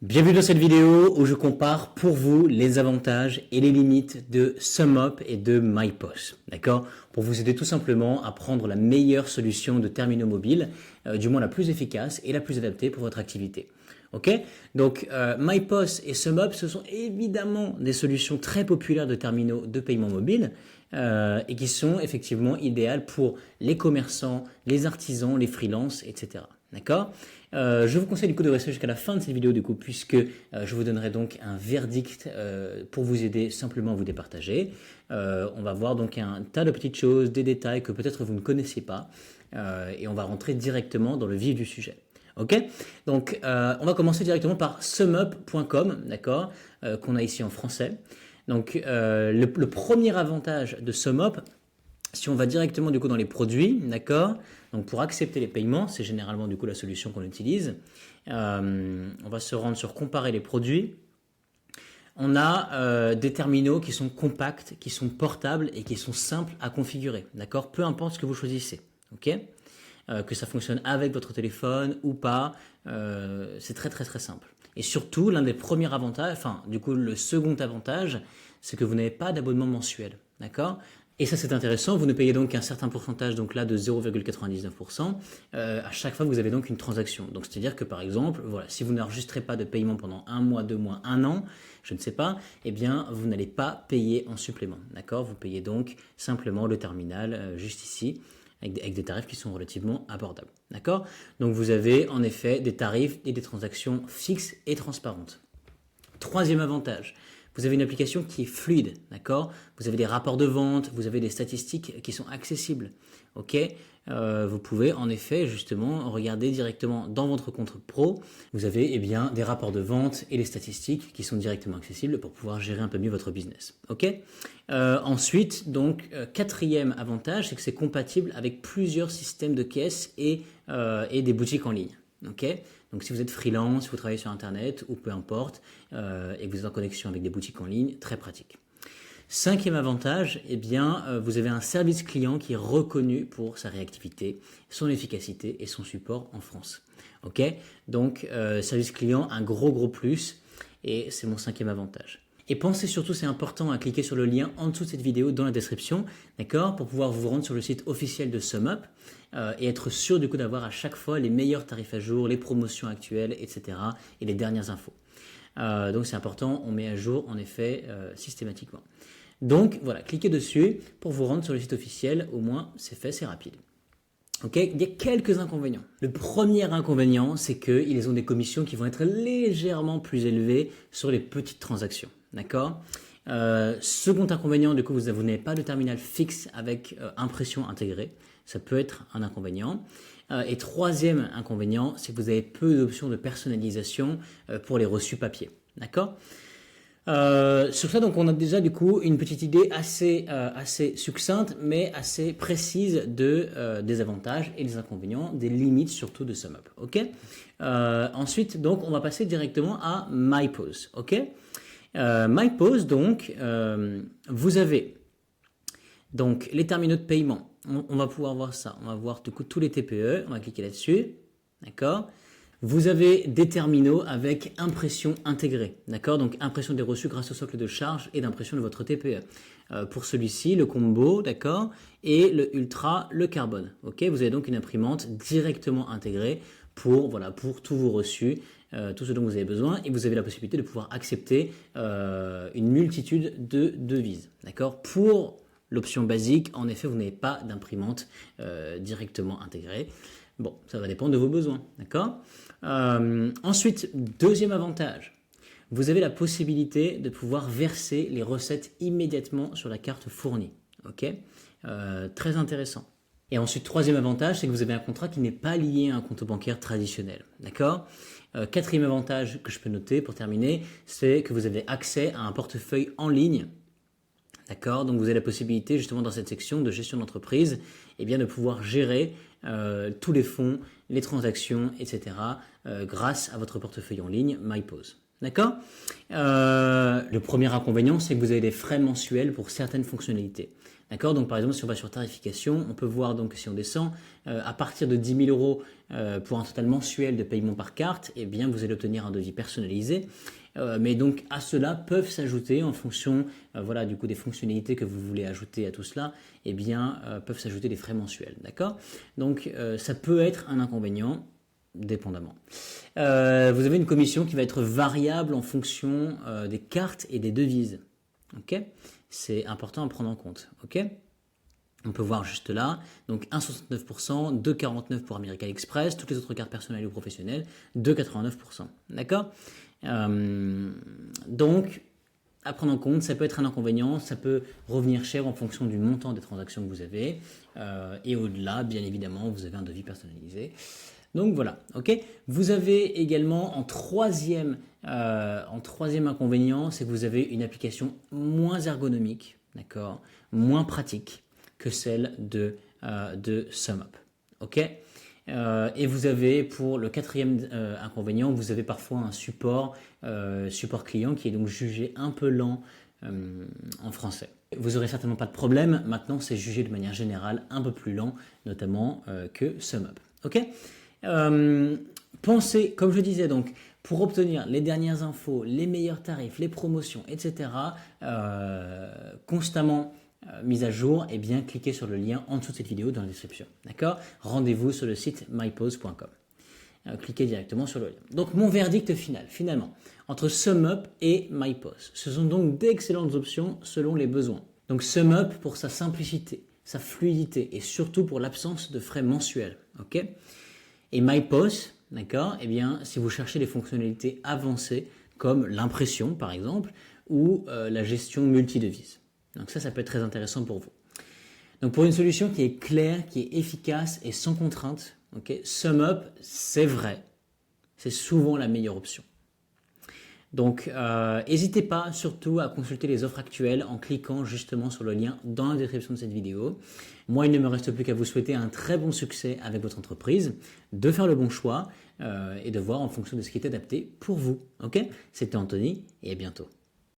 Bienvenue dans cette vidéo où je compare pour vous les avantages et les limites de SumUp et de MyPOS, d'accord? Pour vous aider tout simplement à prendre la meilleure solution de terminaux mobiles, du moins la plus efficace et la plus adaptée pour votre activité. Ok? Donc MyPOS et SumUp, ce sont évidemment des solutions très populaires de terminaux de paiement mobile et qui sont effectivement idéales pour les commerçants, les artisans, les freelances, etc. D'accord? Je vous conseille du coup de rester jusqu'à la fin de cette vidéo du coup puisque je vous donnerai donc un verdict pour vous aider simplement à vous départager. On va voir donc un tas de petites choses, des détails que peut-être vous ne connaissez pas et on va rentrer directement dans le vif du sujet. Ok? Donc on va commencer directement par sumup.com, d'accord, qu'on a ici en français. Donc le premier avantage de SumUp, si on va directement du coup dans les produits, d'accord, donc pour accepter les paiements, c'est généralement du coup la solution qu'on utilise. On va se rendre sur comparer les produits. On a des terminaux qui sont compacts, qui sont portables et qui sont simples à configurer, d'accord, peu importe ce que vous choisissez, ok, que ça fonctionne avec votre téléphone ou pas, c'est très très très simple. Et surtout, l'un des premiers avantages, enfin du coup le second avantage, c'est que vous n'avez pas d'abonnement mensuel, d'accord. Et ça c'est intéressant, vous ne payez donc qu'un certain pourcentage, donc là de 0,99%, à chaque fois que vous avez donc une transaction. Donc c'est-à-dire que par exemple, voilà, si vous n'enregistrez pas de paiement pendant un mois, 2 mois, un an, je ne sais pas, eh bien vous n'allez pas payer en supplément, d'accord. Vous payez donc simplement le terminal juste ici, avec des tarifs qui sont relativement abordables, d'accord. Donc vous avez en effet des tarifs et des transactions fixes et transparentes. Troisième avantage, vous avez une application qui est fluide, d'accord. Vous avez des rapports de vente, vous avez des statistiques qui sont accessibles, ok. Vous pouvez en effet justement regarder directement dans votre compte pro. Vous avez bien des rapports de vente et les statistiques qui sont directement accessibles pour pouvoir gérer un peu mieux votre business, ok. Ensuite, donc quatrième avantage, c'est que c'est compatible avec plusieurs systèmes de caisse et des boutiques en ligne, ok. Donc si vous êtes freelance, si vous travaillez sur internet ou peu importe, et que vous êtes en connexion avec des boutiques en ligne, très pratique. Cinquième avantage, vous avez un service client qui est reconnu pour sa réactivité, son efficacité et son support en France. Ok, donc service client, un gros plus, et c'est mon cinquième avantage. Et pensez surtout, c'est important, à cliquer sur le lien en dessous de cette vidéo dans la description, d'accord, pour pouvoir vous rendre sur le site officiel de SumUp et être sûr du coup d'avoir à chaque fois les meilleurs tarifs à jour, les promotions actuelles, etc. et les dernières infos. Donc c'est important, on met à jour en effet systématiquement. Donc voilà, cliquez dessus pour vous rendre sur le site officiel, au moins c'est fait, c'est rapide. Ok, il y a quelques inconvénients. Le premier inconvénient, c'est qu'ils ont des commissions qui vont être légèrement plus élevées sur les petites transactions. D'accord. Second inconvénient, du coup, vous n'avez pas de terminal fixe avec impression intégrée. Ça peut être un inconvénient. Et troisième inconvénient, c'est que vous avez peu d'options de personnalisation pour les reçus papier. D'accord. Sur ça, donc, on a déjà du coup une petite idée assez succincte, mais assez précise des avantages et des inconvénients, des limites surtout de SumUp. Ok. Ensuite, donc, on va passer directement à MyPOS. Ok. MyPOS, donc, vous avez donc les terminaux de paiement. On va pouvoir voir ça. On va voir du coup tous les TPE. On va cliquer là-dessus. D'accord. Vous avez des terminaux avec impression intégrée, d'accord. Donc impression des reçus grâce au socle de charge et d'impression de votre TPE. Pour celui-ci, le combo, d'accord, et le ultra, le carbone. Ok, vous avez donc une imprimante directement intégrée pour tous vos reçus, tout ce dont vous avez besoin, et vous avez la possibilité de pouvoir accepter une multitude de devises, d'accord. Pour l'option basique, en effet, vous n'avez pas d'imprimante directement intégrée. Bon, ça va dépendre de vos besoins, d'accord. Ensuite, deuxième avantage, vous avez la possibilité de pouvoir verser les recettes immédiatement sur la carte fournie, ok. Très intéressant. Et ensuite, troisième avantage, c'est que vous avez un contrat qui n'est pas lié à un compte bancaire traditionnel, d'accord. Quatrième avantage que je peux noter pour terminer, c'est que vous avez accès à un portefeuille en ligne. D'accord, donc vous avez la possibilité justement dans cette section de gestion d'entreprise de pouvoir gérer tous les fonds, les transactions, etc. Grâce à votre portefeuille en ligne MyPOS. D'accord. Le premier inconvénient, c'est que vous avez des frais mensuels pour certaines fonctionnalités. D'accord? Donc par exemple, si on va sur tarification, on peut voir donc si on descend à partir de 10 000 euros pour un total mensuel de paiement par carte, eh bien vous allez obtenir un devis personnalisé. Mais donc à cela peuvent s'ajouter en fonction voilà, du coup des fonctionnalités que vous voulez ajouter à tout cela, eh bien peuvent s'ajouter des frais mensuels. D'accord? Donc ça peut être un inconvénient dépendamment. Vous avez une commission qui va être variable en fonction des cartes et des devises. Ok? C'est important à prendre en compte. Ok? On peut voir juste là, donc 1,69%, 2,49% pour American Express, toutes les autres cartes personnelles ou professionnelles, 2,89%. D'accord? Donc, à prendre en compte, ça peut être un inconvénient, ça peut revenir cher en fonction du montant des transactions que vous avez. Et au-delà, bien évidemment, vous avez un devis personnalisé. Donc voilà, ok. Vous avez également en troisième inconvénient, c'est que vous avez une application moins ergonomique, d'accord, moins pratique que celle de SumUp, ok. Et vous avez pour le quatrième inconvénient, vous avez parfois un support client qui est donc jugé un peu lent en français. Vous n'aurez certainement pas de problème, maintenant c'est jugé de manière générale un peu plus lent, notamment que SumUp, ok. Pensez, comme je disais donc, pour obtenir les dernières infos, les meilleurs tarifs, les promotions, etc., constamment mise à jour, eh bien cliquez sur le lien en dessous de cette vidéo dans la description. D'accord? Rendez-vous sur le site mypose.com. Cliquez directement sur le lien. Donc mon verdict final, finalement, entre SumUp et MyPose. Ce sont donc d'excellentes options selon les besoins. Donc SumUp pour sa simplicité, sa fluidité et surtout pour l'absence de frais mensuels. Ok? Et MyPose, d'accord, eh bien, si vous cherchez des fonctionnalités avancées comme l'impression par exemple ou la gestion multidevise. Donc ça peut être très intéressant pour vous. Donc pour une solution qui est claire, qui est efficace et sans contrainte, okay, SumUp, c'est vrai, c'est souvent la meilleure option. Donc n'hésitez pas surtout à consulter les offres actuelles en cliquant justement sur le lien dans la description de cette vidéo. Moi, il ne me reste plus qu'à vous souhaiter un très bon succès avec votre entreprise, de faire le bon choix et de voir en fonction de ce qui est adapté pour vous. Ok? C'était Anthony et à bientôt.